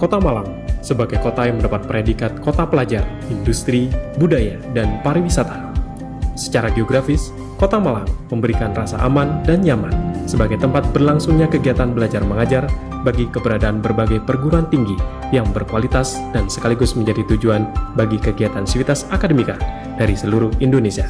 Kota Malang sebagai kota yang mendapat predikat kota pelajar, industri, budaya, dan pariwisata. Secara geografis, Kota Malang memberikan rasa aman dan nyaman sebagai tempat berlangsungnya kegiatan belajar mengajar bagi keberadaan berbagai perguruan tinggi yang berkualitas dan sekaligus menjadi tujuan bagi kegiatan sivitas akademika dari seluruh Indonesia.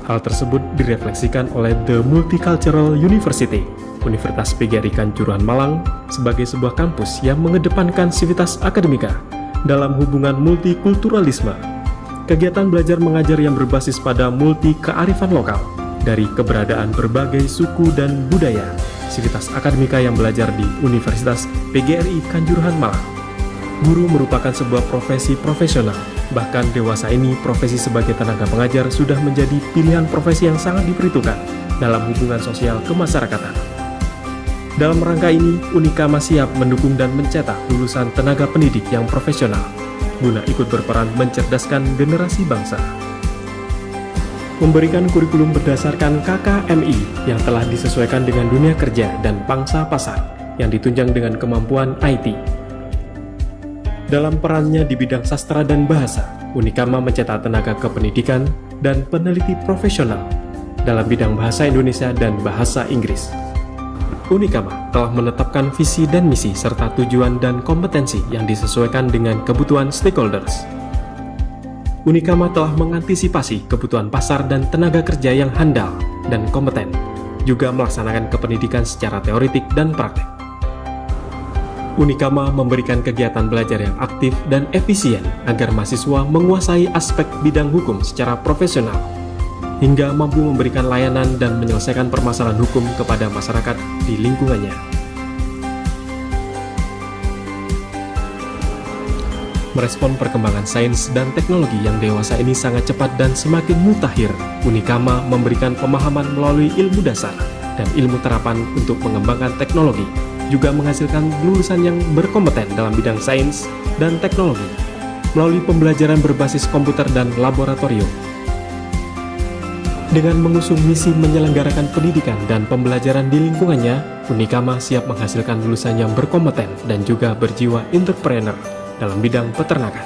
Hal tersebut direfleksikan oleh The Multicultural University, Universitas PGRI Kanjuruhan Malang, sebagai sebuah kampus yang mengedepankan sivitas akademika dalam hubungan multikulturalisme. Kegiatan belajar mengajar yang berbasis pada multi kearifan lokal dari keberadaan berbagai suku dan budaya, sivitas akademika yang belajar di Universitas PGRI Kanjuruhan Malang. Guru merupakan sebuah profesi profesional. Bahkan dewasa ini, profesi sebagai tenaga pengajar sudah menjadi pilihan profesi yang sangat diperhitungkan dalam hubungan sosial kemasyarakatan. Dalam rangka ini, Unikama siap mendukung dan mencetak lulusan tenaga pendidik yang profesional, guna ikut berperan mencerdaskan generasi bangsa. Memberikan kurikulum berdasarkan KKMI yang telah disesuaikan dengan dunia kerja dan pangsa pasar, yang ditunjang dengan kemampuan IT. Dalam perannya di bidang sastra dan bahasa, Unikama mencetak tenaga kependidikan dan peneliti profesional dalam bidang bahasa Indonesia dan bahasa Inggris. Unikama telah menetapkan visi dan misi serta tujuan dan kompetensi yang disesuaikan dengan kebutuhan stakeholders. Unikama telah mengantisipasi kebutuhan pasar dan tenaga kerja yang handal dan kompeten, juga melaksanakan kependidikan secara teoretik dan praktek. Unikama memberikan kegiatan belajar yang aktif dan efisien agar mahasiswa menguasai aspek bidang hukum secara profesional, hingga mampu memberikan layanan dan menyelesaikan permasalahan hukum kepada masyarakat di lingkungannya. Merespon perkembangan sains dan teknologi yang dewasa ini sangat cepat dan semakin mutakhir, Unikama memberikan pemahaman melalui ilmu dasar dan ilmu terapan untuk mengembangkan teknologi, juga menghasilkan lulusan yang berkompeten dalam bidang sains dan teknologi melalui pembelajaran berbasis komputer dan laboratorium. Dengan mengusung misi menyelenggarakan pendidikan dan pembelajaran di lingkungannya, Unikama siap menghasilkan lulusan yang berkompeten dan juga berjiwa entrepreneur dalam bidang peternakan.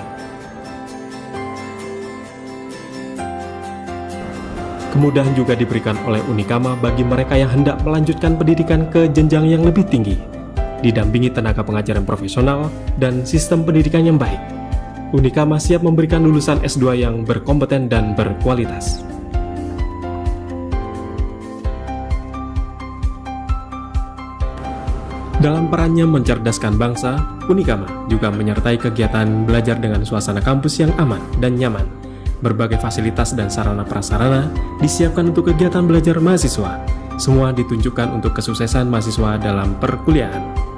Kemudahan juga diberikan oleh Unikama bagi mereka yang hendak melanjutkan pendidikan ke jenjang yang lebih tinggi, didampingi tenaga pengajaran profesional dan sistem pendidikan yang baik. Unikama siap memberikan lulusan S2 yang berkompeten dan berkualitas. Dalam perannya mencerdaskan bangsa, Unikama juga menyertai kegiatan belajar dengan suasana kampus yang aman dan nyaman. Berbagai fasilitas dan sarana-prasarana disiapkan untuk kegiatan belajar mahasiswa. Semua ditunjukkan untuk kesuksesan mahasiswa dalam perkuliahan.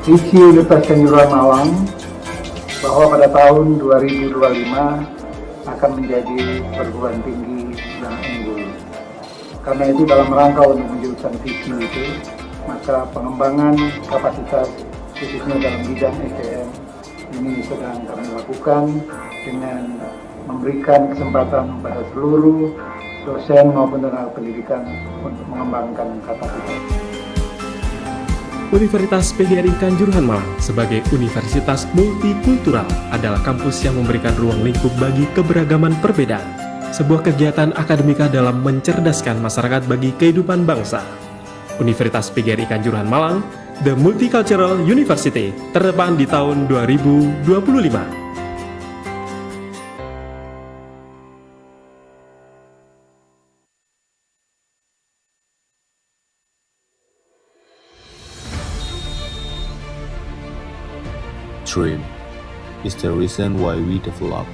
Visi Universitas Kanjuruhan Malang bahwa pada tahun 2025 akan menjadi perguruan tinggi yang unggul. Karena itu dalam rangka untuk mewujudkan visi itu, maka pengembangan kapasitas khususnya dalam bidang SDM ini sedang kami lakukan dengan memberikan kesempatan pada seluruh dosen maupun tenaga pendidikan untuk mengembangkan kapasitas. Universitas PGRI Kanjuruhan Malang sebagai universitas multikultural adalah kampus yang memberikan ruang lingkup bagi keberagaman perbedaan, sebuah kegiatan akademika dalam mencerdaskan masyarakat bagi kehidupan bangsa. Universitas PGRI Kanjuruhan Malang, The Multicultural University, terdepan di tahun 2025. Dream is the reason why we develop.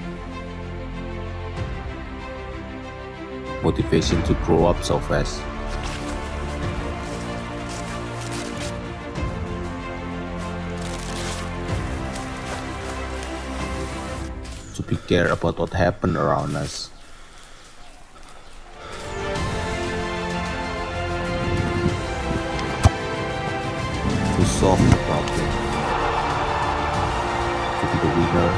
Motivation to grow up so fast. to be care about what happened around us. To solve the problem. To be the winner.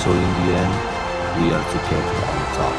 So in the end, we are together on top.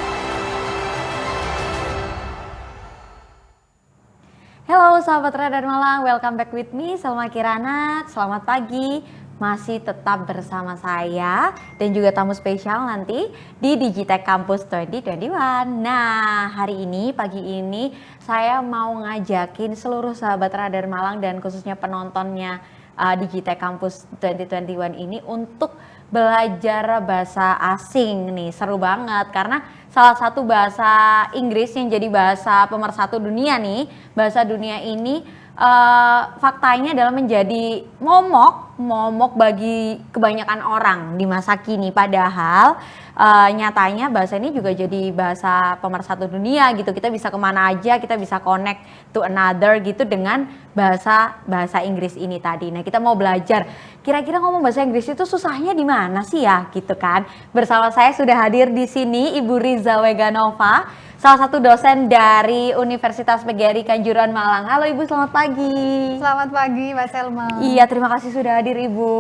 Halo sahabat Radar Malang, welcome back with me, Salma Kirana. Selamat pagi, masih tetap bersama saya dan juga tamu spesial nanti di Digitech Campus 2021. Nah, hari ini, pagi ini saya mau ngajakin seluruh sahabat Radar Malang dan khususnya penontonnya Digitech Campus 2021 ini untuk belajar bahasa asing nih. Seru banget karena salah satu bahasa Inggris yang jadi bahasa pemersatu dunia nih, bahasa dunia ini faktanya adalah menjadi momok bagi kebanyakan orang di masa kini. Padahal nyatanya bahasa ini juga jadi bahasa pemersatu dunia gitu. Kita bisa kemana aja, kita bisa connect to another gitu dengan bahasa Inggris ini tadi. Nah, kita mau belajar kira-kira ngomong bahasa Inggris itu susahnya di mana sih ya gitu kan. Bersama saya sudah hadir di sini Ibu Riza Weganova, salah satu dosen dari Universitas PGRI Kanjuruhan Malang. Halo Ibu, selamat pagi. Selamat pagi Mbak Selma. Iya, terima kasih sudah hadir Ibu.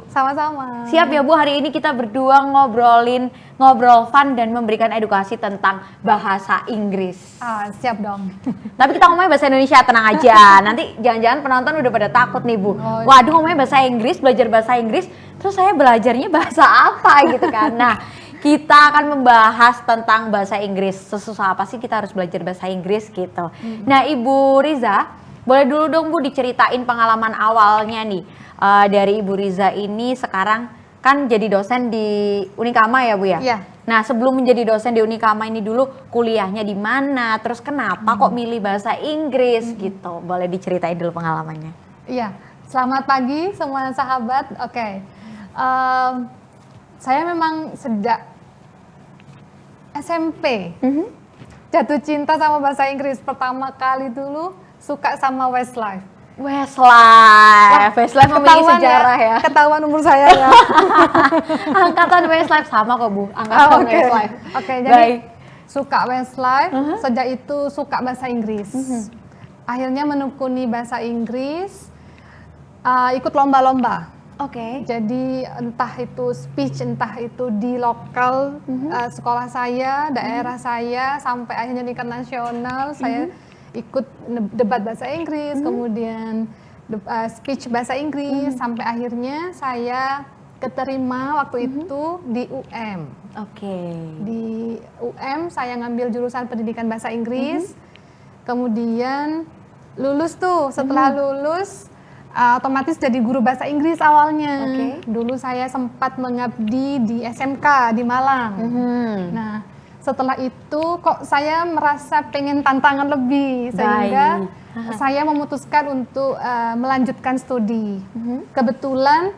Sama-sama. Siap ya Bu, hari ini kita berdua ngobrol fun dan memberikan edukasi tentang bahasa Inggris. Siap dong. Tapi kita ngomongnya bahasa Indonesia, tenang aja. Nanti jangan-jangan penonton udah pada takut nih Bu. Waduh, ngomongnya bahasa Inggris, belajar bahasa Inggris, terus saya belajarnya bahasa apa gitu kan. Nah, kita akan membahas tentang bahasa Inggris. Sesusah apa sih kita harus belajar bahasa Inggris gitu. Nah, Ibu Riza, boleh dulu dong Bu diceritain pengalaman awalnya nih. Dari Ibu Riza ini sekarang kan jadi dosen di Unikama ya Bu ya? Iya. Nah, sebelum menjadi dosen di Unikama ini dulu kuliahnya di mana? Terus kenapa kok milih bahasa Inggris gitu? Boleh diceritain dulu pengalamannya. Iya. Selamat pagi semua sahabat. Oke. Saya memang sejak SMP jatuh cinta sama bahasa Inggris. Pertama kali dulu suka sama Westlife. Westlife memiliki sejarah ya. Ketahuan umur saya ya. Angkatan Westlife sama kok Bu. Angkatan Westlife. Oke, jadi suka Westlife. Sejak itu suka bahasa Inggris. Akhirnya menekuni bahasa Inggris. Ikut lomba-lomba. Oke. Jadi entah itu speech, entah itu di lokal sekolah saya, daerah saya, sampai akhirnya tingkat nasional, saya ikut debat bahasa Inggris, kemudian speech bahasa Inggris, sampai akhirnya saya keterima waktu itu di UM. Oke. Di UM saya ngambil jurusan pendidikan bahasa Inggris, kemudian lulus tuh, setelah lulus otomatis jadi guru bahasa Inggris awalnya. Dulu saya sempat mengabdi di SMK di Malang. Nah, setelah itu kok saya merasa pengen tantangan lebih, sehingga saya memutuskan untuk melanjutkan studi. Kebetulan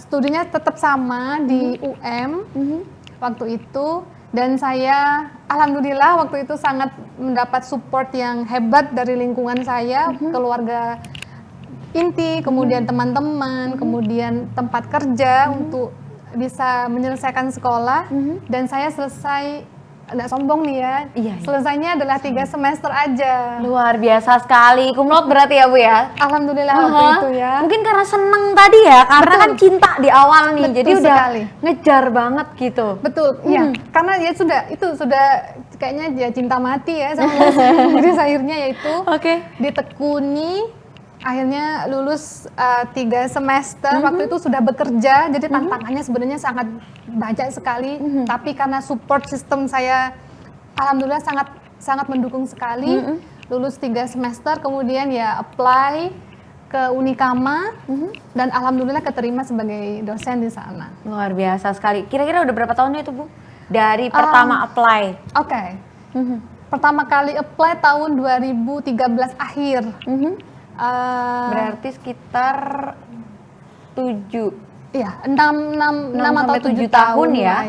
studinya tetap sama di UM waktu itu, dan saya alhamdulillah waktu itu sangat mendapat support yang hebat dari lingkungan saya, keluarga inti, kemudian teman-teman, kemudian tempat kerja untuk bisa menyelesaikan sekolah. Dan saya selesai, nggak sombong nih ya, selesainya adalah 3 semester aja. Luar biasa sekali, cum laude berarti ya Bu ya? Alhamdulillah waktu itu ya. Mungkin karena seneng tadi ya, karena kan cinta di awal nih, jadi udah sekali. ngejar banget gitu. Betul, iya. Karena ya sudah kayaknya dia cinta mati ya sama bahasa Inggris akhirnya, yaitu ditekuni. Akhirnya lulus 3 semester, waktu itu sudah bekerja, jadi tantangannya sebenarnya sangat banyak sekali, tapi karena support system saya alhamdulillah sangat mendukung sekali. Lulus 3 semester, kemudian ya apply ke Unikama, dan alhamdulillah keterima sebagai dosen di sana. Luar biasa sekali. Kira-kira udah berapa tahun itu Bu? Dari pertama apply? Pertama kali apply tahun 2013 akhir. Berarti sekitar 6 atau 7 tahun ya.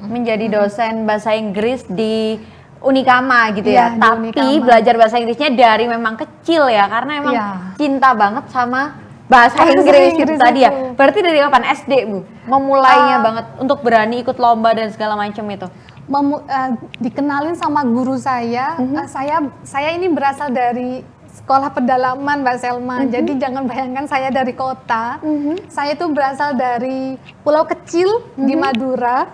Menjadi dosen bahasa Inggris di Unikama gitu ya. Tapi belajar bahasa Inggrisnya dari memang kecil ya, karena emang cinta banget sama bahasa Inggris itu Inggris tadi ya. itu. Berarti dari kapan SD Bu? Memulainya Ah. banget untuk berani ikut lomba dan segala macam itu. Dikenalin sama guru saya. Saya ini berasal dari sekolah pedalaman Mbak Selma. Jadi jangan bayangkan saya dari kota. Saya itu berasal dari pulau kecil di Madura.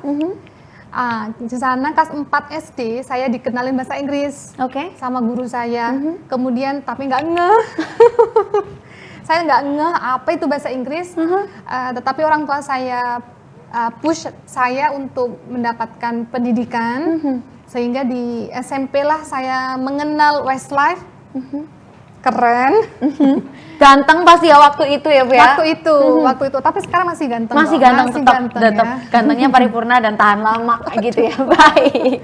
Di sana kelas 4 SD saya dikenalin bahasa Inggris Oke. sama guru saya. Kemudian tapi nggak ngeh. Saya nggak ngeh apa itu bahasa Inggris. Tetapi orang tua saya push saya untuk mendapatkan pendidikan. Sehingga di SMP lah saya mengenal Westlife. Keren. Ganteng pasti ya waktu itu ya Bu ya. Waktu itu. Tapi sekarang masih ganteng. Masih kok. ganteng, Masih tetap ganteng tetap ya. gantengnya paripurna dan tahan lama gitu ya. Baik.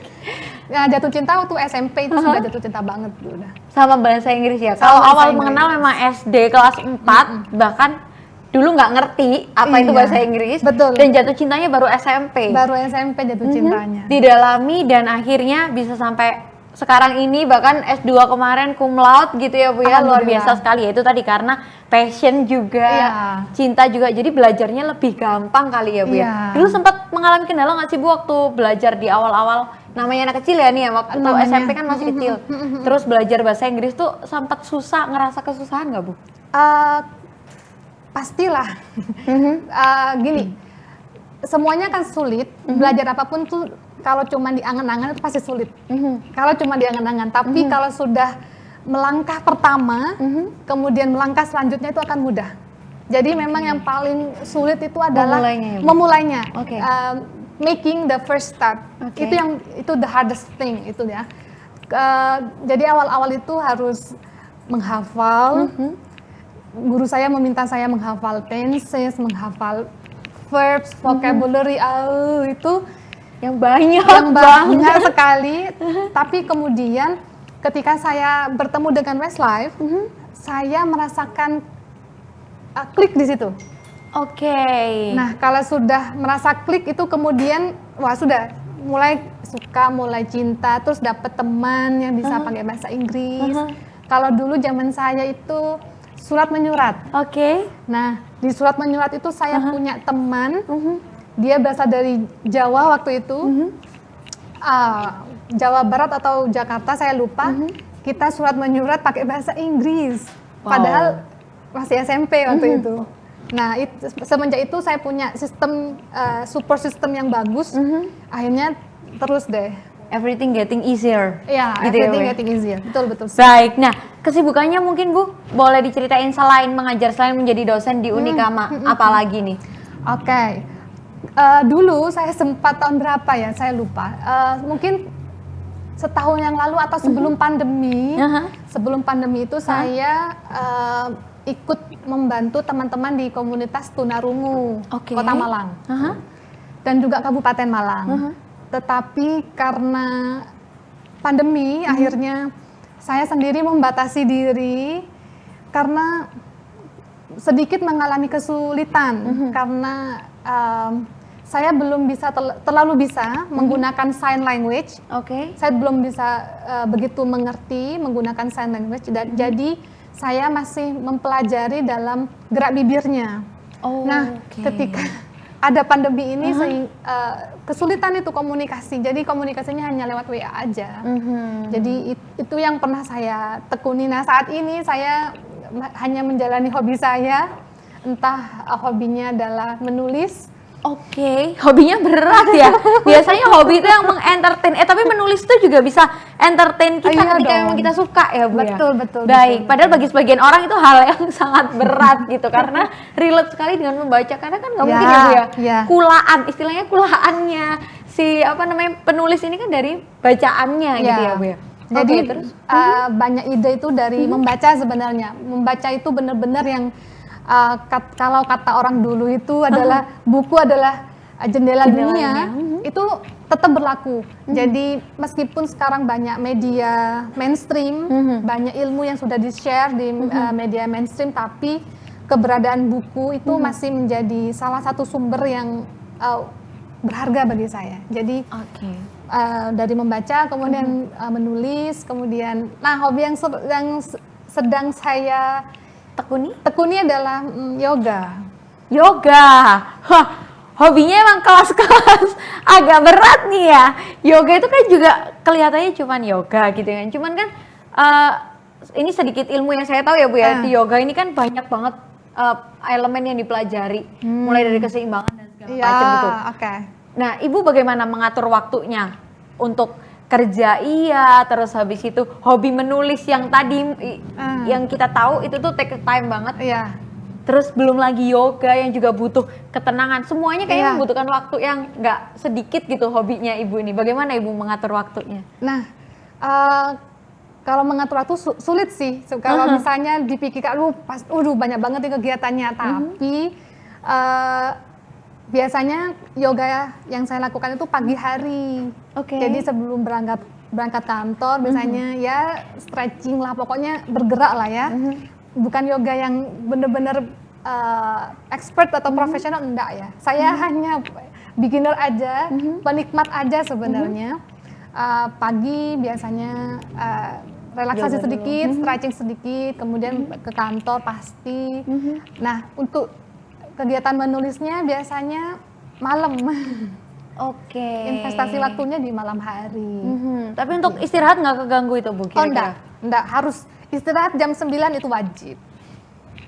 Nah, jatuh cinta waktu SMP itu sudah jatuh cinta banget udah. Sama bahasa Inggris ya. Sama Kalau bahasa awal Inggris. mengenal memang SD kelas 4 bahkan dulu nggak ngerti apa itu Iya. bahasa Inggris. Betul. Dan jatuh cintanya baru SMP. Baru SMP jatuh cintanya. Didalami dan akhirnya bisa sampai sekarang ini, bahkan S2 kemarin cum laude gitu ya Bu ya. Luar Alhamdulillah. biasa sekali ya. Itu tadi karena passion juga, Iya. cinta juga, jadi belajarnya lebih gampang kali ya Bu ya. Iya. Dulu sempat mengalami kendala nggak sih Bu waktu belajar di awal-awal, namanya anak kecil ya nih ya, waktu Namanya. SMP kan masih kecil, terus belajar bahasa Inggris tuh sempat susah, ngerasa kesusahan nggak Bu? Pastilah. Gini, semuanya kan sulit. Belajar apapun tuh kalau cuma diangan-angan itu pasti sulit. Kalau cuma diangan-angan, tapi kalau sudah melangkah pertama, kemudian melangkah selanjutnya itu akan mudah. Jadi memang yang paling sulit itu adalah Memulainya ya, Bu? memulainya. Oke. Making the first start. Oke. Itu the hardest thing itu ya. Jadi awal-awal itu harus menghafal. Guru saya meminta saya menghafal tenses, menghafal verbs, vocabulary, itu Yang banyak yang banget. banyak sekali. Tapi kemudian ketika saya bertemu dengan Westlife, saya merasakan klik di situ. Oke. Nah, kalau sudah merasa klik itu kemudian wah sudah mulai suka, mulai cinta, terus dapat teman yang bisa pakai bahasa Inggris. Kalau dulu zaman saya itu surat menyurat. Oke. Nah, di surat menyurat itu saya punya teman, dia berasal dari Jawa waktu itu, Jawa Barat atau Jakarta saya lupa. Kita surat menyurat pakai bahasa Inggris, padahal masih SMP waktu itu. Nah, semenjak itu saya punya sistem support system yang bagus. Akhirnya terus deh. Everything getting easier. Ya, Gitu ya, Bu everything ya? getting easier. Betul. Baik, nah kesibukannya mungkin Bu boleh diceritain selain mengajar, selain menjadi dosen di Unikama, apalagi nih? Oke. Dulu saya sempat tahun berapa ya? Saya lupa. Mungkin setahun yang lalu atau sebelum pandemi. Sebelum pandemi itu saya ikut membantu teman-teman di komunitas tunarungu Oke. Kota Malang dan juga Kabupaten Malang. Tetapi karena pandemi akhirnya saya sendiri membatasi diri karena sedikit mengalami kesulitan karena saya belum bisa terlalu bisa menggunakan sign language. Oke. Saya belum bisa begitu mengerti menggunakan sign language dan jadi saya masih mempelajari dalam gerak bibirnya. Nah, oke. ketika ada pandemi ini kesulitan itu komunikasi. Jadi komunikasinya hanya lewat WA aja. Jadi itu yang pernah saya tekuni. Nah, saat ini saya hanya menjalani hobi saya. Entah hobinya adalah menulis. Oke, hobinya berat ya. Biasanya hobi itu yang mengentertain. Tapi menulis itu juga bisa entertain kita Iya ketika dong. memang kita suka ya Bu ya? Betul. Baik, padahal bagi sebagian orang itu hal yang sangat berat gitu. Karena relate sekali dengan membaca. Karena kan nggak mungkin ya Bu ya. Ya. Kulaan, istilahnya kulaannya si penulis ini kan dari bacaannya gitu ya Bu ya. Jadi Oke, terus? banyak ide itu dari membaca sebenarnya. Membaca itu benar-benar yang kalau kata orang dulu itu adalah buku adalah jendela dunia, itu tetap berlaku. Jadi meskipun sekarang banyak media mainstream, banyak ilmu yang sudah di-share di media mainstream, tapi keberadaan buku itu masih menjadi salah satu sumber yang berharga bagi saya. Jadi dari membaca, kemudian menulis, kemudian hobi yang sedang saya Tekuni adalah yoga. Yoga. Wah, hobinya emang kelas-kelas agak berat nih ya. Yoga itu kan juga kelihatannya cuman yoga gitu kan. Cuman kan ini sedikit ilmu yang saya tahu ya Bu ya. Di yoga ini kan banyak banget elemen yang dipelajari. Mulai dari keseimbangan dan segala macam gitu. Oke. Nah, Ibu bagaimana mengatur waktunya untuk kerja terus habis itu hobi menulis yang tadi yang kita tahu itu tuh take time banget. Iya. Terus belum lagi yoga yang juga butuh ketenangan. Semuanya kayaknya Iya. membutuhkan waktu yang nggak sedikit gitu hobinya Ibu ini. Bagaimana Ibu mengatur waktunya? Nah, kalau mengatur waktu sulit sih. Kalau misalnya dipikirkan, banyak banget nih kegiatannya. Tapi biasanya yoga yang saya lakukan itu pagi hari. Oke. Jadi sebelum berangkat kantor, biasanya ya stretching lah, pokoknya bergerak lah ya. Bukan yoga yang bener-bener expert atau profesional, enggak ya. Saya hanya beginner aja, penikmat aja sebenarnya. Pagi biasanya relaksasi Yoga sedikit, stretching sedikit, kemudian ke kantor pasti. Nah, untuk kegiatan menulisnya biasanya malam. Oke. Investasi waktunya di malam hari. Tapi untuk istirahat nggak keganggu itu Bu? Oh enggak, harus istirahat jam 9 itu wajib.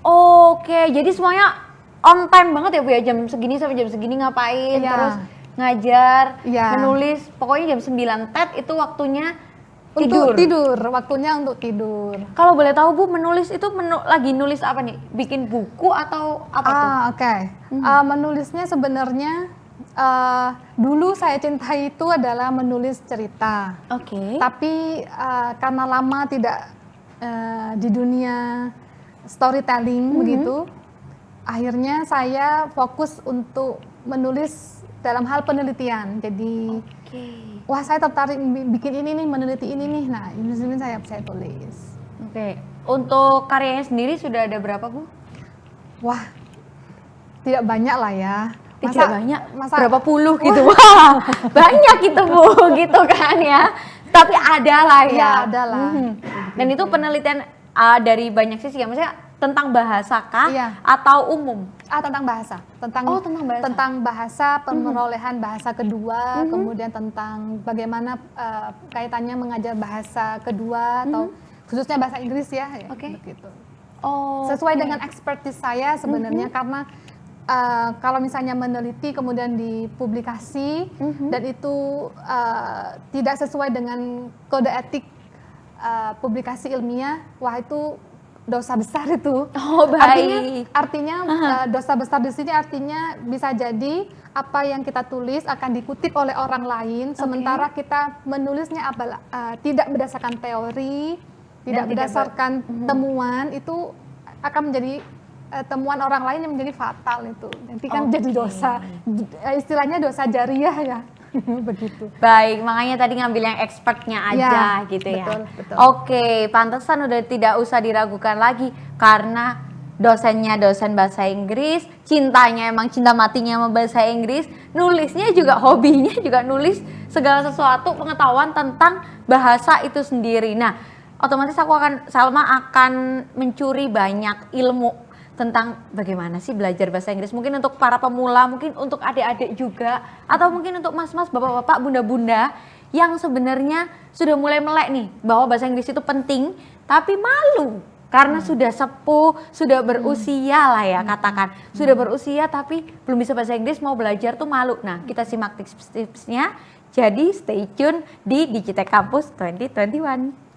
Oke, jadi semuanya on time banget ya Bu ya, jam segini sampai jam segini ngapain, Iya. terus ngajar, Iya. menulis, pokoknya jam 9 TET itu waktunya Untuk tidur, waktunya untuk tidur. Kalau boleh tahu Bu, menulis itu lagi nulis apa nih? Bikin buku atau apa tuh? Oke. Menulisnya sebenarnya dulu saya cintai itu adalah menulis cerita. Oke. Tapi karena lama tidak di dunia storytelling begitu, akhirnya saya fokus untuk menulis dalam hal penelitian. Jadi, wah saya tertarik bikin ini nih, meneliti ini nih. Nah, ini saya tulis. Oke. Untuk karyanya sendiri sudah ada berapa Bu? Wah, tidak banyak lah ya. Tidak banyak, masa berapa puluh gitu. Wah, banyak itu Bu, gitu kan ya. Tapi ada lah ya. Ya, ada lah. Dan itu penelitian dari banyak sisi ya, maksudnya tentang bahasa kah Iya. atau umum? Tentang bahasa, tentang bahasa. tentang bahasa, pemerolehan bahasa kedua, kemudian tentang bagaimana kaitannya mengajar bahasa kedua atau khususnya bahasa Inggris ya, Oke. begitu. Oh, Sesuai dengan expertise saya sebenarnya karena kalau misalnya meneliti kemudian dipublikasi dan itu tidak sesuai dengan kode etik publikasi ilmiah, wah itu dosa besar itu. Oh, baik. Artinya dosa besar di sini artinya bisa jadi apa yang kita tulis akan dikutip oleh orang lain, sementara kita menulisnya tidak berdasarkan teori, tidak berdasarkan temuan, itu akan menjadi temuan orang lain yang menjadi fatal itu. Nanti kan jadi dosa, istilahnya dosa jariah ya. Begitu. Baik, makanya tadi ngambil yang expertnya aja Ya, gitu ya. betul. Oke, pantesan udah tidak usah diragukan lagi karena dosennya dosen bahasa Inggris, cintanya emang cinta matinya sama bahasa Inggris, nulisnya juga hobinya juga nulis segala sesuatu pengetahuan tentang bahasa itu sendiri. Nah, otomatis Salma akan mencuri banyak ilmu tentang bagaimana sih belajar bahasa Inggris, mungkin untuk para pemula, mungkin untuk adik-adik juga, atau mungkin untuk mas-mas, bapak-bapak, bunda-bunda yang sebenarnya sudah mulai melek nih bahwa bahasa Inggris itu penting, tapi malu karena sudah sepuh, sudah berusia lah ya katakan, sudah berusia tapi belum bisa bahasa Inggris, mau belajar tuh malu. Nah, kita simak tips-tipsnya, jadi stay tune di Digitech Campus 2021.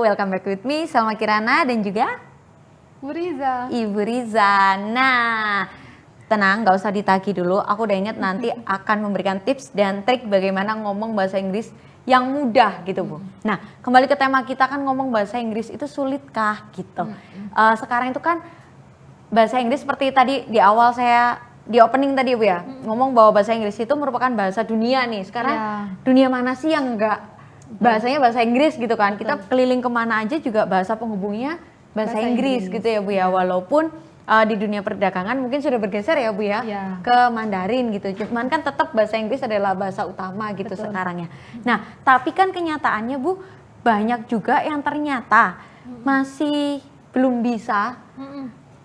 welcome back with me Salma Kirana dan juga Bu Riza. Ibu Riza. Nah, tenang, nggak usah ditagih dulu. Aku udah inget nanti akan memberikan tips dan trik bagaimana ngomong bahasa Inggris yang mudah gitu Bu. Nah, kembali ke tema kita kan ngomong bahasa Inggris itu sulitkah gitu. Sekarang itu kan bahasa Inggris seperti tadi di awal saya di opening tadi Bu ya, ngomong bahwa bahasa Inggris itu merupakan bahasa dunia nih. Sekarang dunia mana sih yang nggak bahasanya bahasa Inggris gitu kan. Kita keliling kemana aja juga bahasa penghubungnya bahasa Inggris gitu ya Bu ya, walaupun di dunia perdagangan mungkin sudah bergeser ya Bu ya, ke Mandarin gitu, cuman kan tetap bahasa Inggris adalah bahasa utama gitu sekarang ya. Nah tapi kan kenyataannya Bu, banyak juga yang ternyata masih belum bisa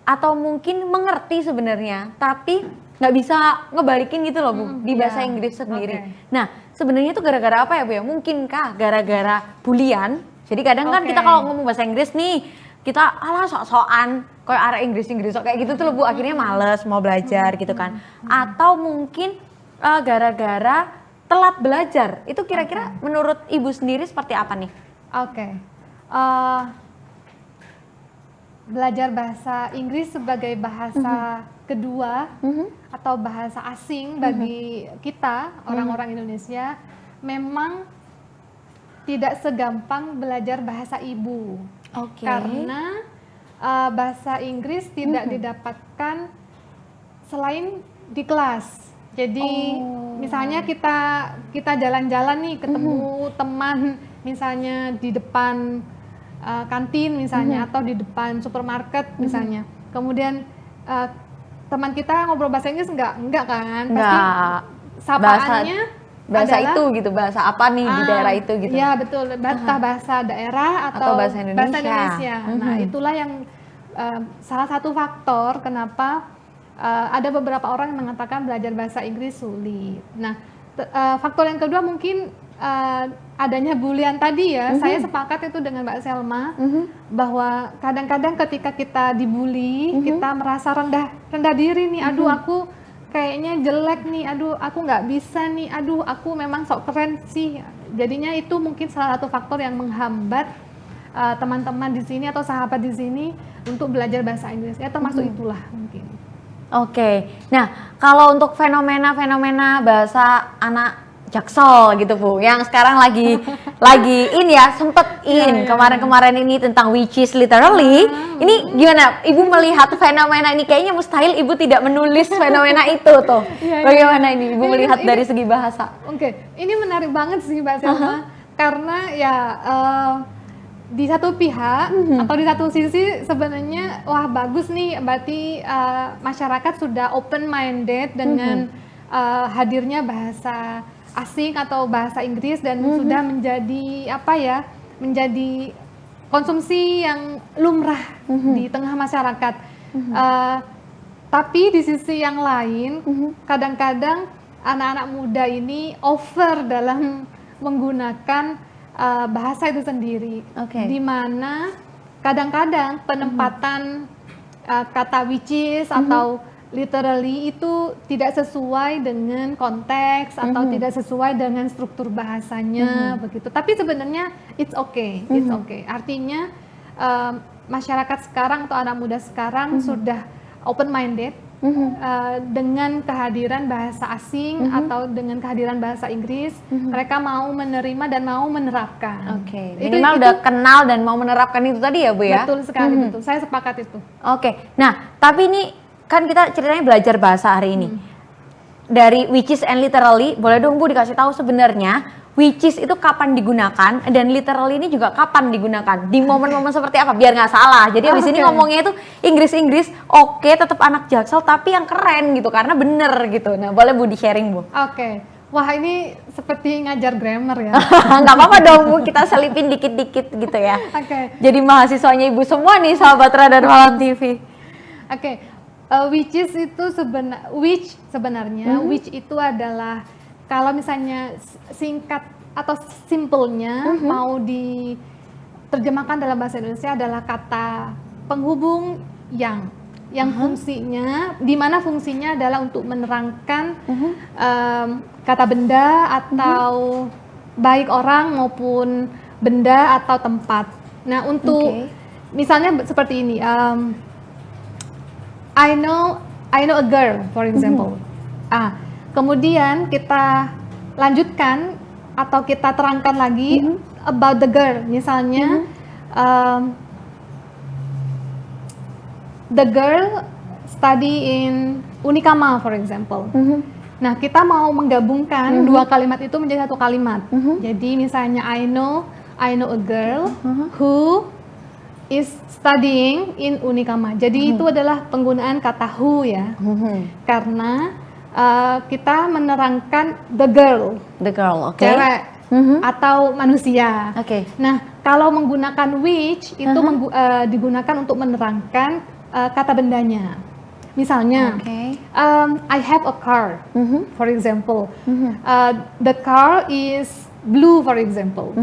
atau mungkin mengerti sebenarnya tapi nggak bisa ngebalikin gitu loh Bu di bahasa Inggris sendiri. Nah sebenarnya itu gara-gara apa ya Bu ya, mungkinkah gara-gara bulian? Jadi kadang kan kita kalau ngomong bahasa Inggris nih kita alah sok-sokan kayak arah Inggris kayak gitu tuh loh Bu, akhirnya males mau belajar gitu kan. Atau mungkin gara-gara telat belajar. Itu kira-kira menurut Ibu sendiri seperti apa nih? Belajar bahasa Inggris sebagai bahasa kedua atau bahasa asing bagi kita orang-orang Indonesia memang tidak segampang belajar bahasa ibu. Karena bahasa Inggris tidak didapatkan selain di kelas. Jadi misalnya kita jalan-jalan nih ketemu teman misalnya di depan kantin misalnya atau di depan supermarket misalnya. Kemudian teman kita ngobrol bahasa Inggris enggak kan? Pasti sapaannya bahasa itu gitu, bahasa apa nih di daerah itu gitu. Iya betul, bahasa daerah atau bahasa Indonesia. Nah itulah yang salah satu faktor kenapa ada beberapa orang yang mengatakan belajar bahasa Inggris sulit. Nah faktor yang kedua mungkin adanya bulian tadi ya. Saya sepakat itu dengan Mbak Selma bahwa kadang-kadang ketika kita dibully kita merasa rendah diri nih. Aduh aku kayaknya jelek nih, aduh aku nggak bisa nih, aduh aku memang sok keren sih. Jadinya itu mungkin salah satu faktor yang menghambat teman-teman di sini atau sahabat di sini untuk belajar bahasa Inggris. Ya termasuk itulah mungkin. Nah kalau untuk fenomena bahasa anak Jaksel gitu Bu, yang sekarang lagi in ya, sempet kemarin-kemarin ini tentang which is literally. Ini gimana Ibu melihat fenomena ini? Kayaknya mustahil Ibu tidak menulis fenomena itu tuh. Bagaimana ini Ibu melihat dari segi bahasa? Ini menarik banget sih Mbak Selma, karena ya di satu pihak atau di satu sisi sebenarnya wah bagus nih, berarti masyarakat sudah open minded dengan hadirnya bahasa asing atau bahasa Inggris dan sudah menjadi menjadi konsumsi yang lumrah di tengah masyarakat. Tapi di sisi yang lain kadang-kadang anak-anak muda ini over dalam menggunakan bahasa itu sendiri, di mana kadang-kadang penempatan kata which is atau literally itu tidak sesuai dengan konteks atau tidak sesuai dengan struktur bahasanya begitu. Tapi sebenarnya it's okay. Artinya masyarakat sekarang atau anak muda sekarang sudah open minded dengan kehadiran bahasa asing atau dengan kehadiran bahasa Inggris. Mereka mau menerima dan mau menerapkan. Minimal udah kenal dan mau menerapkan itu tadi ya Bu ya. Betul sekali, betul. Saya sepakat itu. Nah tapi ini kan kita ceritanya belajar bahasa hari ini dari which is and literally. Boleh dong Bu dikasih tahu sebenarnya which is itu kapan digunakan dan literally ini juga kapan digunakan, di momen-momen seperti apa biar nggak salah. Jadi abis ini ngomongnya itu Inggris tetap anak Jaksel tapi yang keren gitu karena bener gitu. Nah boleh Bu di sharing Bu. Wah ini seperti ngajar grammar ya. Nggak apa-apa dong Bu, kita selipin dikit-dikit gitu ya. Jadi mahasiswanya Ibu semua nih sahabat Radar Malam TV. Which is itu sebenarnya which itu adalah kalau misalnya singkat atau simpelnya mau diterjemahkan dalam bahasa Indonesia adalah kata penghubung yang fungsinya, di mana fungsinya adalah untuk menerangkan kata benda atau baik orang maupun benda atau tempat. Nah, untuk misalnya seperti ini, I know a girl, for example. Kemudian kita lanjutkan atau kita terangkan lagi about the girl. Misalnya, the girl study in Unikama, for example. Nah, kita mau menggabungkan dua kalimat itu menjadi satu kalimat. Jadi misalnya I know a girl who is studying in Unikama. Jadi itu adalah penggunaan kata who ya. Karena kita menerangkan the girl, oke. cewek atau manusia. Oke. Nah, kalau menggunakan which itu digunakan untuk menerangkan kata bendanya. Misalnya, I have a car, for example. The car is blue, for example.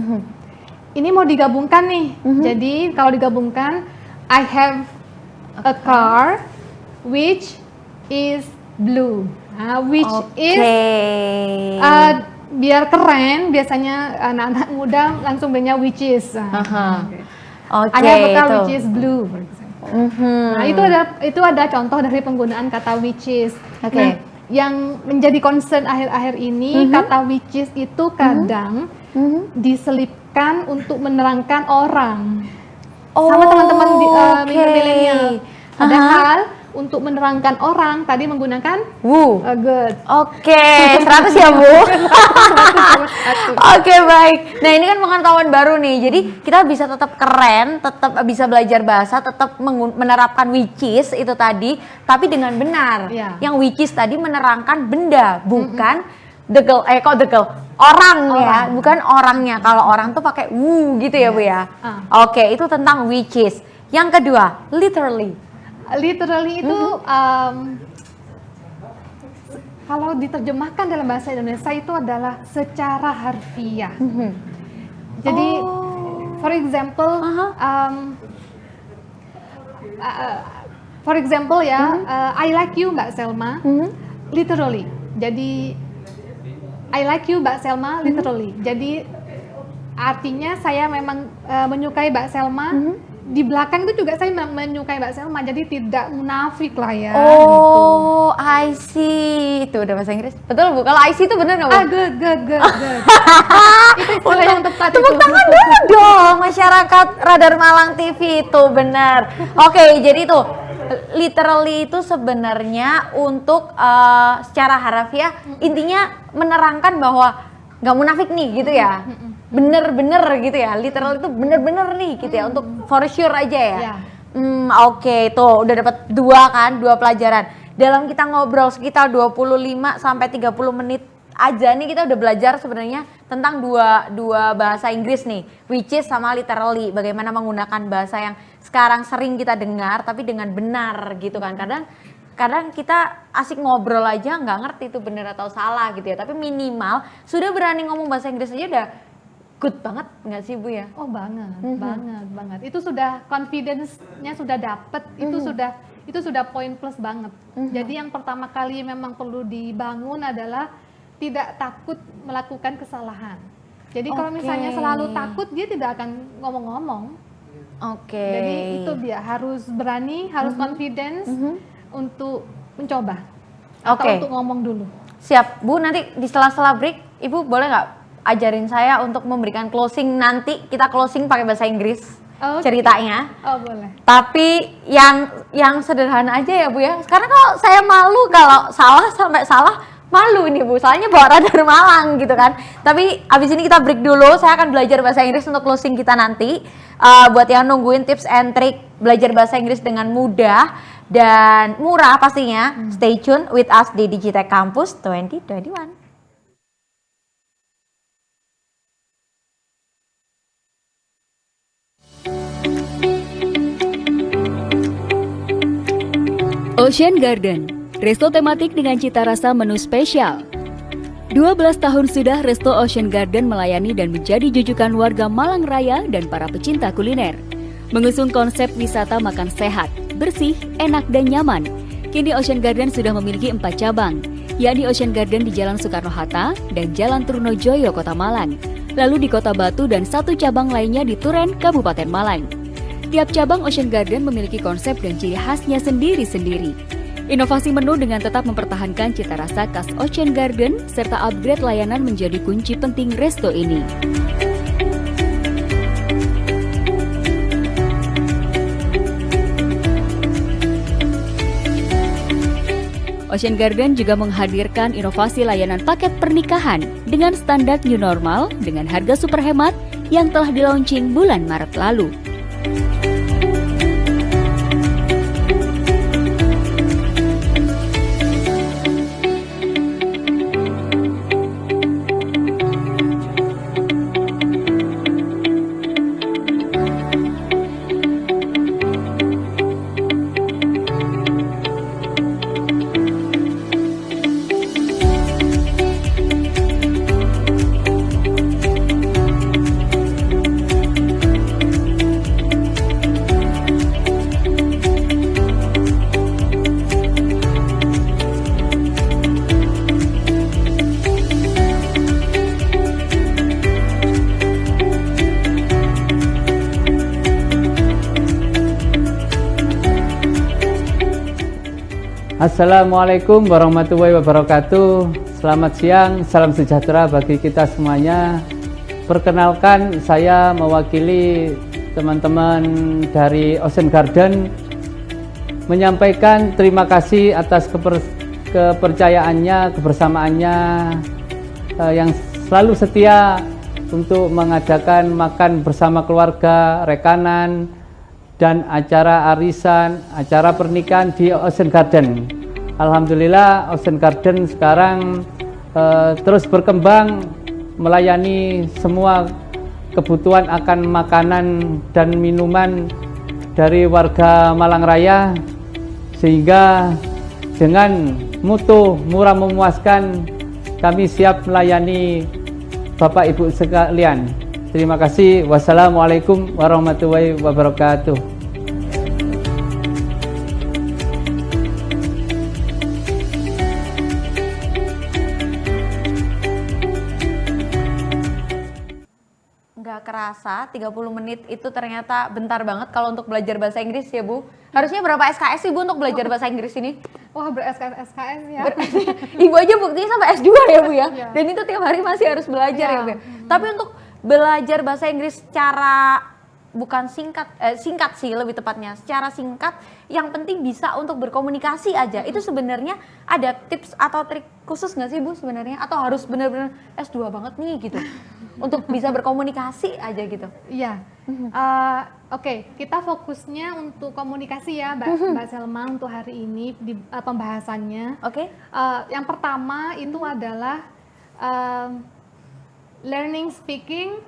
Ini mau digabungkan nih. Jadi kalau digabungkan, I have a car which is blue. Which is biar keren, biasanya anak-anak muda langsung belinya which is. I have a car which is blue, for example. Nah, itu ada contoh dari penggunaan kata which is. Nah, yang menjadi concern akhir-akhir ini, kata which is itu kadang diselipkan untuk menerangkan orang. Sama teman-teman milenial. Padahal untuk menerangkan orang tadi menggunakan good. 100 ya Bu. Oke, baik. Nah, ini kan pengetahuan baru nih. Jadi kita bisa tetap keren, tetap bisa belajar bahasa, tetap menerapkan which is itu tadi, tapi dengan benar. Yang which is tadi menerangkan benda, bukan the girl, orang ya, bukan orangnya. Kalau orang tuh pakai gitu ya Bu ya. Oke, itu tentang which is. Yang kedua, literally itu kalau diterjemahkan dalam bahasa Indonesia itu adalah secara harfiah. Jadi, for example, I like you Mbak Selma, literally. Jadi, I like you Mbak Selma, literally. Jadi, artinya saya memang menyukai Mbak Selma. Di belakang itu juga saya menyukai Mbak Selma, jadi tidak munafik lah ya. Gitu. I see. Itu udah bahasa Inggris. Betul Bu, kalau I see itu bener nggak Bu? Good. Itu istilah yang tepat. Tepuk tangan dulu dong masyarakat Radar Malang TV itu benar. Oke, jadi itu literally itu sebenarnya untuk secara harafiah intinya menerangkan bahwa nggak munafik nih gitu ya. Bener-bener gitu ya, literal itu bener-bener nih gitu ya, untuk for sure aja ya. Oke, tuh udah dapat 2 pelajaran. Dalam kita ngobrol sekitar 25 sampai 30 menit aja nih kita udah belajar sebenarnya tentang dua bahasa Inggris nih, which is sama literally. Bagaimana menggunakan bahasa yang sekarang sering kita dengar tapi dengan benar gitu kan. Kadang kita asik ngobrol aja nggak ngerti itu benar atau salah gitu ya, tapi minimal sudah berani ngomong bahasa Inggris aja udah good banget nggak sih Bu ya? Oh banget. Itu sudah confidence-nya sudah dapet, itu sudah poin plus banget. Jadi yang pertama kali memang perlu dibangun adalah tidak takut melakukan kesalahan. Jadi kalau misalnya selalu takut, dia tidak akan ngomong-ngomong. Jadi itu dia harus berani, harus confidence untuk mencoba atau untuk ngomong dulu. Siap Bu, nanti di sela-sela break Ibu boleh nggak ajarin saya untuk memberikan closing, nanti kita closing pakai bahasa Inggris ceritanya. Boleh. Tapi yang sederhana aja ya Bu ya. Karena kalau saya malu kalau sampai salah malu ini Bu. Soalnya bawa Radar Malang gitu kan. Tapi abis ini kita break dulu. Saya akan belajar bahasa Inggris untuk closing kita nanti. Buat yang nungguin tips and trick belajar bahasa Inggris dengan mudah dan murah pastinya. Stay tune with us di Digitech Campus 2021. Ocean Garden, resto tematik dengan cita rasa menu spesial. 12 tahun sudah resto Ocean Garden melayani dan menjadi jujukan warga Malang Raya dan para pecinta kuliner. Mengusung konsep wisata makan sehat, bersih, enak dan nyaman. Kini Ocean Garden sudah memiliki 4 cabang, yakni Ocean Garden di Jalan Soekarno-Hatta dan Jalan Trunojoyo, Kota Malang. lalu di Kota Batu dan 1 cabang lainnya di Turen, Kabupaten Malang. Tiap cabang Ocean Garden memiliki konsep dan ciri khasnya sendiri-sendiri. Inovasi menu dengan tetap mempertahankan cita rasa khas Ocean Garden serta upgrade layanan menjadi kunci penting resto ini. Ocean Garden juga menghadirkan inovasi layanan paket pernikahan dengan standar new normal dengan harga super hemat yang telah di-launching bulan Maret lalu. Assalamualaikum warahmatullahi wabarakatuh. Selamat siang, salam sejahtera bagi kita semuanya. Perkenalkan, saya mewakili teman-teman dari Ocean Garden menyampaikan terima kasih atas kepercayaannya, kebersamaannya yang selalu setia untuk mengadakan makan bersama keluarga, rekanan, dan acara arisan, acara pernikahan di Ocean Garden. Alhamdulillah Ocean Garden sekarang terus berkembang melayani semua kebutuhan akan makanan dan minuman dari warga Malang Raya, sehingga dengan mutu murah memuaskan kami siap melayani Bapak Ibu sekalian. Terima kasih. Wassalamualaikum warahmatullahi wabarakatuh. Nggak kerasa 30 menit itu ternyata bentar banget kalau untuk belajar bahasa Inggris ya Bu. Harusnya berapa SKS sih Bu untuk belajar bahasa Inggris ini? Wah, ber-SKS ya. Ibu aja buktinya sampai S2 ya Bu ya. Iya. Dan itu tiap hari masih harus belajar ya Iya. Bu. Tapi untuk belajar bahasa Inggris secara bukan singkat sih lebih tepatnya, secara singkat yang penting bisa untuk berkomunikasi aja. Itu sebenarnya ada tips atau trik khusus nggak sih Bu sebenarnya? Atau harus benar-benar S2 banget nih gitu untuk bisa berkomunikasi aja gitu? Iya. Oke, kita fokusnya untuk komunikasi ya, Mbak Selma, untuk hari ini di pembahasannya. Oke. Yang pertama itu adalah learning speaking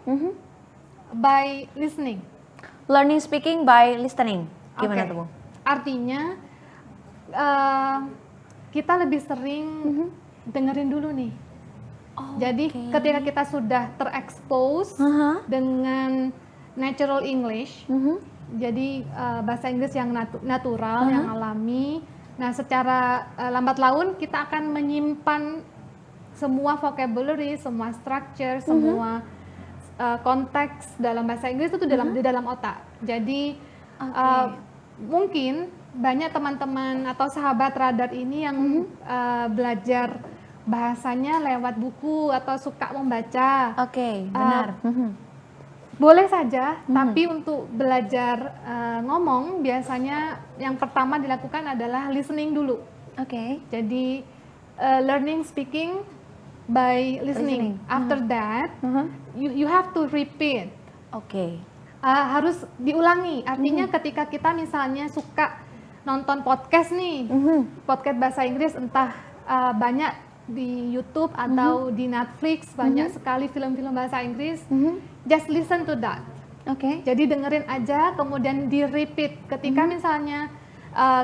by listening. Learning speaking by listening. Gimana Oke. tuh Bu? Artinya kita lebih sering dengerin dulu nih. Jadi ketika kita sudah terekspos dengan natural English, jadi bahasa Inggris yang natural, yang alami. Nah, secara lambat laun kita akan menyimpan semua vocabulary, semua structure, semua konteks dalam bahasa Inggris itu di dalam otak. Jadi mungkin banyak teman-teman atau sahabat radar ini yang belajar bahasanya lewat buku atau suka membaca. Oke, benar. Boleh saja, tapi untuk belajar ngomong biasanya yang pertama dilakukan adalah listening dulu. Oke. Jadi learning speaking by listening. After that, you have to repeat. Oke. Harus diulangi. Artinya ketika kita misalnya suka nonton podcast nih, podcast bahasa Inggris, entah banyak di YouTube atau di Netflix, banyak sekali film-film bahasa Inggris. Just listen to that. Oke. Jadi dengerin aja, kemudian di repeat. Ketika misalnya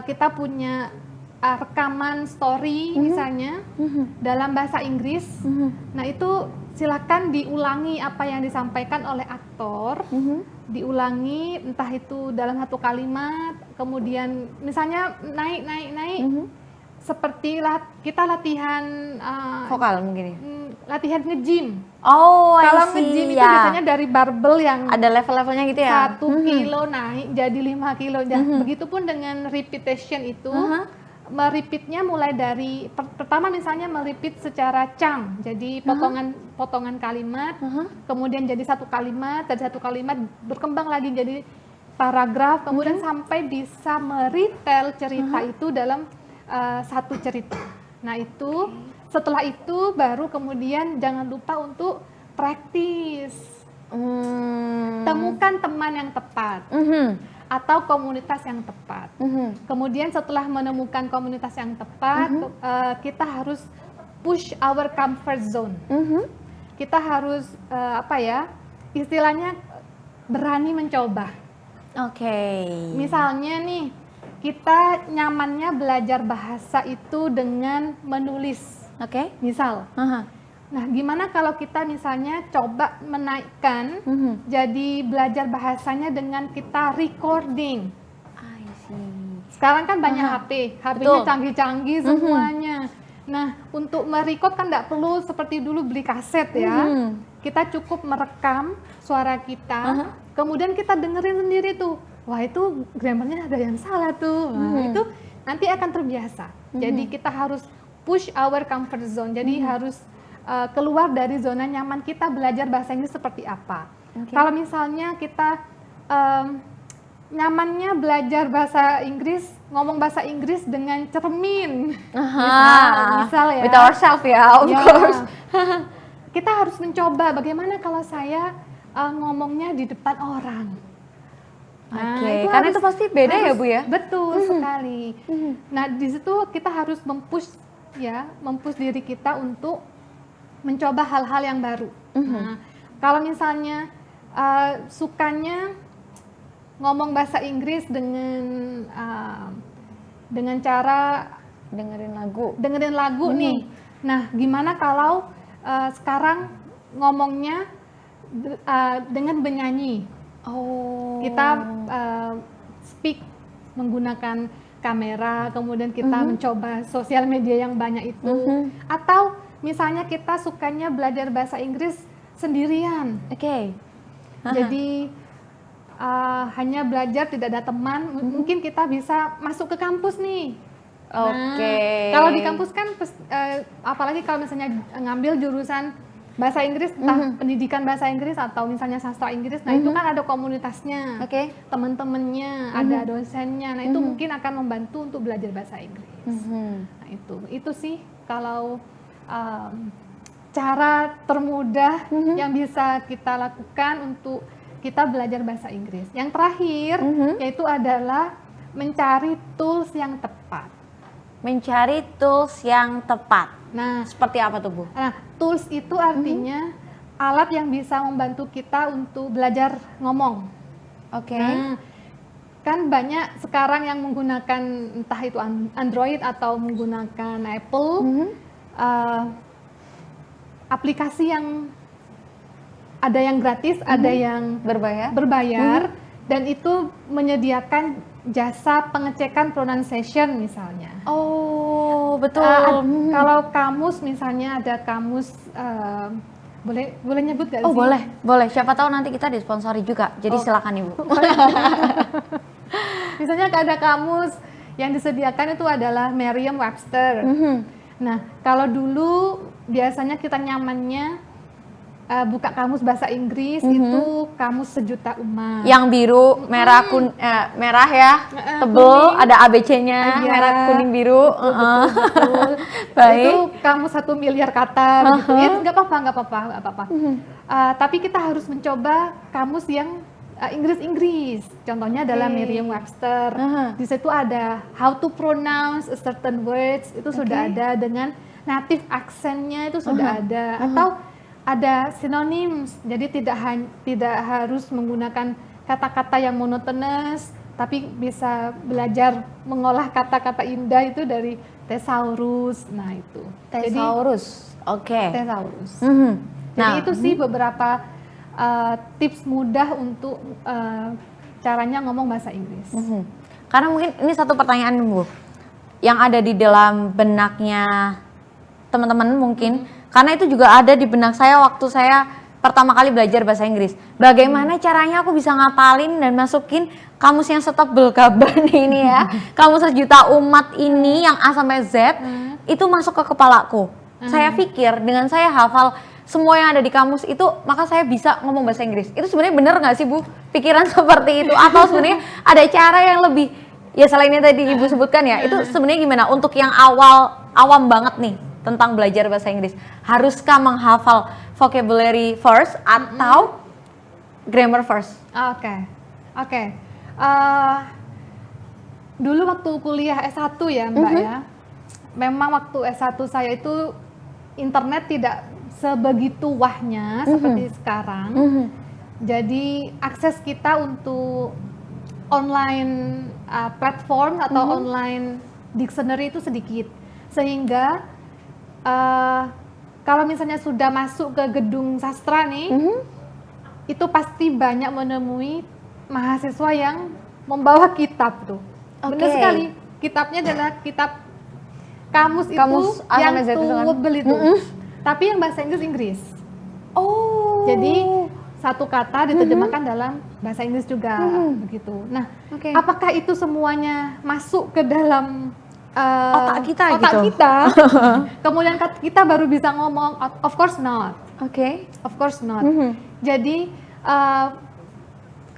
kita punya rekaman story misalnya dalam bahasa Inggris, nah itu silakan diulangi apa yang disampaikan oleh aktor, diulangi entah itu dalam satu kalimat, kemudian misalnya naik, seperti kita latihan Vokal mungkin ya? latihan nge-gym. Oh, I Kalau see, nge-gym itu ya. biasanya dari barbel yang Ada level-levelnya gitu ya? 1 kilo naik jadi 5 kilo. Begitupun dengan repetition itu, merepeatnya mulai dari pertama misalnya merepeat secara chunk, jadi potongan kalimat, kemudian jadi satu kalimat, dari satu kalimat berkembang lagi jadi paragraf, kemudian sampai bisa meretell cerita itu dalam satu cerita. Nah itu setelah itu baru kemudian jangan lupa untuk praktis. Temukan teman yang tepat atau komunitas yang tepat. Kemudian setelah menemukan komunitas yang tepat, kita harus push our comfort zone. Kita harus istilahnya berani mencoba. Oke. Misalnya nih, kita nyamannya belajar bahasa itu dengan menulis. Oke. Misal. Nah, gimana kalau kita misalnya coba menaikkan jadi belajar bahasanya dengan kita recording. I see. Sekarang kan banyak HP-nya Betul. canggih-canggih semuanya. Nah, untuk merecord kan nggak perlu seperti dulu beli kaset ya. Kita cukup merekam suara kita, kemudian kita dengerin sendiri tuh. Wah, itu grammarnya ada yang salah tuh. Nah, itu nanti akan terbiasa. Jadi kita harus push our comfort zone. Jadi harus keluar dari zona nyaman kita belajar bahasa Inggris seperti apa. Kalau misalnya kita nyamannya belajar bahasa Inggris, ngomong bahasa Inggris dengan cermin, misal ya. With ourselves ya, of course. Kita harus mencoba bagaimana kalau saya ngomongnya di depan orang. Oke, karena itu pasti beda ya Bu ya? Betul sekali. Nah di situ kita harus mempush diri kita untuk mencoba hal-hal yang baru. Nah, kalau misalnya sukanya ngomong bahasa Inggris dengan cara dengerin lagu nih. Nah, gimana kalau sekarang ngomongnya dengan bernyanyi? Kita speak menggunakan kamera, kemudian kita mencoba sosial media yang banyak itu, atau misalnya kita sukanya belajar bahasa Inggris sendirian. Oke. Jadi hanya belajar tidak ada teman, mungkin kita bisa masuk ke kampus nih. Oke. Kalau di kampus kan apalagi kalau misalnya ngambil jurusan bahasa Inggris, entah pendidikan bahasa Inggris atau misalnya sastra Inggris, nah itu kan ada komunitasnya, teman-temannya, ada dosennya, nah itu mungkin akan membantu untuk belajar bahasa Inggris. Nah itu sih kalau cara termudah yang bisa kita lakukan untuk kita belajar bahasa Inggris. Yang terakhir yaitu adalah mencari tools yang tepat. Mencari tools yang tepat. Nah, seperti apa tuh Bu? Nah, tools itu artinya alat yang bisa membantu kita untuk belajar ngomong. Oke. Nah, kan banyak sekarang yang menggunakan entah itu Android atau menggunakan Apple, aplikasi yang ada yang gratis, ada yang berbayar, dan itu menyediakan jasa pengecekan pronunciation misalnya. Oh, betul. Kalau kamus misalnya ada kamus, boleh nyebut gak sih? Oh boleh. Siapa tahu nanti kita disponsori juga. Jadi silakan Ibu. Misalnya ada kamus yang disediakan itu adalah Merriam-Webster. Nah, kalau dulu biasanya kita nyamannya buka kamus bahasa Inggris itu kamus sejuta umat. Yang biru, merah, merah ya, tebel, kuning. ada ABC-nya, merah, kuning, biru. Betul. Baik. Itu kamus 1 miliar kata gitu. Ya, nggak apa-apa. Tapi kita harus mencoba kamus yang Inggris-Inggris. Contohnya adalah Merriam-Webster. Di situ ada how to pronounce a certain words, itu sudah ada dengan native accent-nya itu sudah ada. Atau ada synonyms, jadi tidak harus menggunakan kata-kata yang monotonous, tapi bisa belajar mengolah kata-kata indah itu dari thesaurus. Nah itu. Thesaurus, oke. Thesaurus. Jadi Nah, itu sih beberapa tips mudah untuk caranya ngomong bahasa Inggris. Karena mungkin ini satu pertanyaan Bu. yang ada di dalam benaknya teman-teman mungkin, karena itu juga ada di benak saya waktu saya pertama kali belajar bahasa Inggris. Bagaimana caranya aku bisa ngapalin dan masukin kamus yang setebel gaban ini ya, kamus sejuta umat ini yang A sampai Z itu masuk ke kepalaku. Saya pikir dengan saya hafal semua yang ada di kamus itu, maka saya bisa ngomong bahasa Inggris. Itu sebenarnya benar nggak sih Bu? Pikiran seperti itu? Atau sebenarnya ada cara yang lebih, ya selain yang tadi Ibu sebutkan ya, itu sebenarnya gimana? Untuk yang awam banget nih tentang belajar bahasa Inggris, haruskah menghafal vocabulary first atau grammar first? Oke. Dulu waktu kuliah S1 ya Mbak ya, memang waktu S1 saya itu internet tidak sebegitu wahnya seperti sekarang. Jadi akses kita untuk online platform atau online dictionary itu sedikit, sehingga kalau misalnya sudah masuk ke gedung sastra nih, itu pasti banyak menemui mahasiswa yang membawa kitab tuh. Benar sekali, kitabnya adalah kitab kamus itu yang tebel itu. Tapi yang bahasa Inggris. Oh. Jadi satu kata diterjemahkan dalam bahasa Inggris juga begitu. Nah, apakah itu semuanya masuk ke dalam otak kita kita? Kemudian kita baru bisa ngomong? Of course not. Of course not. Jadi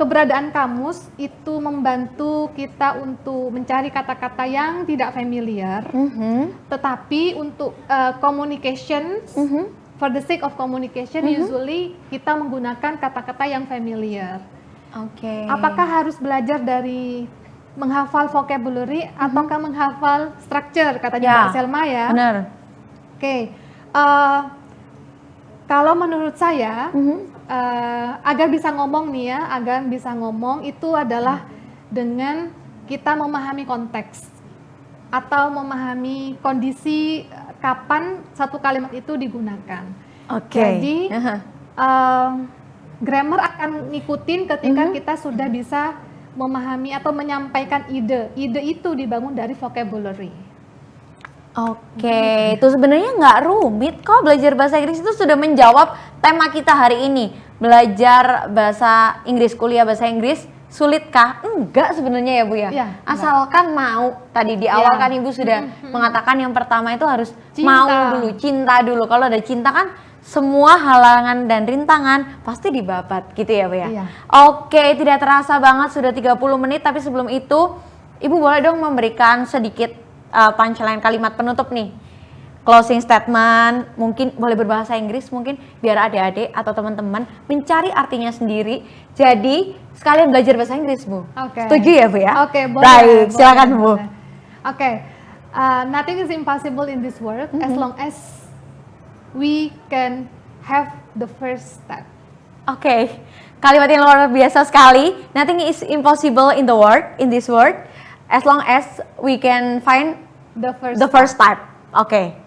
keberadaan kamus itu membantu kita untuk mencari kata-kata yang tidak familiar, tetapi untuk communication, for the sake of communication, usually kita menggunakan kata-kata yang familiar. Apakah harus belajar dari menghafal vocabulary ataukah menghafal structure, katanya Mbak Selma ya? Benar. Kalau menurut saya, agar bisa ngomong nih ya, agar bisa ngomong itu adalah dengan kita memahami konteks atau memahami kondisi kapan satu kalimat itu digunakan. Jadi grammar akan ngikutin ketika kita sudah bisa memahami atau menyampaikan ide. Ide itu dibangun dari vocabulary. Itu sebenarnya nggak rumit kok, belajar bahasa Inggris itu sudah menjawab tema kita hari ini. Belajar bahasa Inggris, kuliah bahasa Inggris, sulitkah? Enggak sebenarnya ya Bu ya. Asalkan mau. Tadi di awal kan Ibu sudah mengatakan yang pertama itu harus mau dulu, cinta dulu. Kalau ada cinta kan semua halangan dan rintangan pasti dibabat gitu ya Bu ya. Tidak terasa banget sudah 30 menit, tapi sebelum itu Ibu boleh dong memberikan sedikit punchline kalimat penutup nih, closing statement, mungkin boleh berbahasa Inggris mungkin biar adik-adik atau teman-teman mencari artinya sendiri. Jadi sekalian belajar bahasa Inggris Bu. Setuju ya Bu ya? Boleh. Baik, silakan Bu. Nothing is impossible in this world as long as we can have the first step. Kalimat yang luar biasa sekali. Nothing is impossible in this world as long as we can find the first step.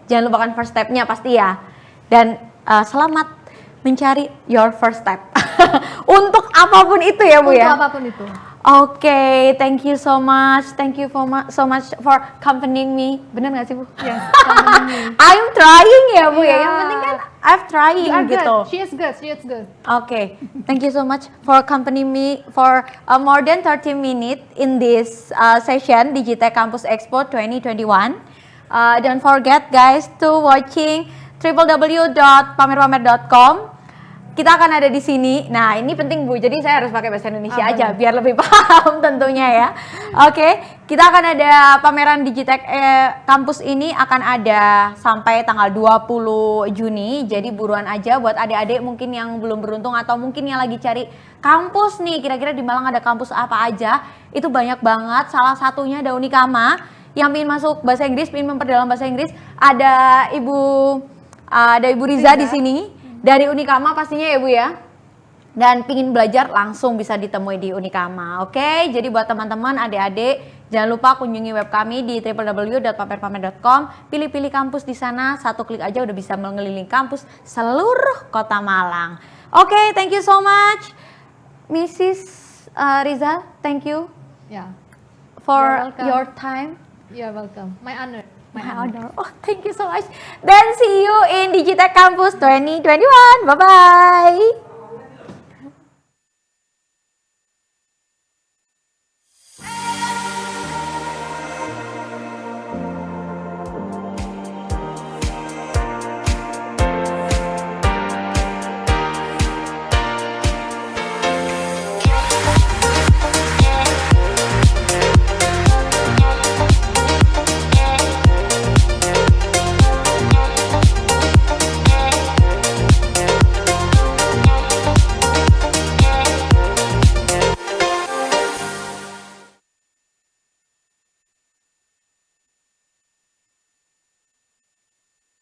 Jangan lupakan first step-nya pasti ya. Dan selamat mencari your first step. Untuk apapun itu ya Bu ya. Untuk apapun itu. Thank you so much. Thank you so much for accompanying me. Bener gak sih Bu? Yes, I'm trying ya Bu ya. Yang penting kan I'm trying gitu. She is good. Thank you so much for accompanying me for more than 30 minutes in this session Digitech Campus Expo 2021. Don't forget guys to watching www.pamerpamer.com. Kita akan ada di sini. Nah, ini penting Bu. Jadi saya harus pakai bahasa Indonesia aja biar lebih paham tentunya ya. Kita akan ada pameran Digitech kampus ini akan ada sampai tanggal 20 Juni. Jadi buruan aja buat adik-adik mungkin yang belum beruntung atau mungkin yang lagi cari kampus nih. Kira-kira di Malang ada kampus apa aja? Itu banyak banget. Salah satunya ada Unikama. Yang ingin masuk bahasa Inggris, ingin memperdalam bahasa Inggris, ada Ibu Riza di sini. Dari Unikama pastinya ya Bu ya. Dan pingin belajar langsung bisa ditemui di Unikama. Jadi buat teman-teman, adik-adik, jangan lupa kunjungi web kami di www.pamerpamer.com. Pilih-pilih kampus di sana, satu klik aja udah bisa mengelilingi kampus seluruh kota Malang. Thank you so much, Mrs. Riza. Thank you for your time. You're welcome. My honor. My honor. Oh, thank you so much. Then see you in Digitech Campus 2021. Bye-bye.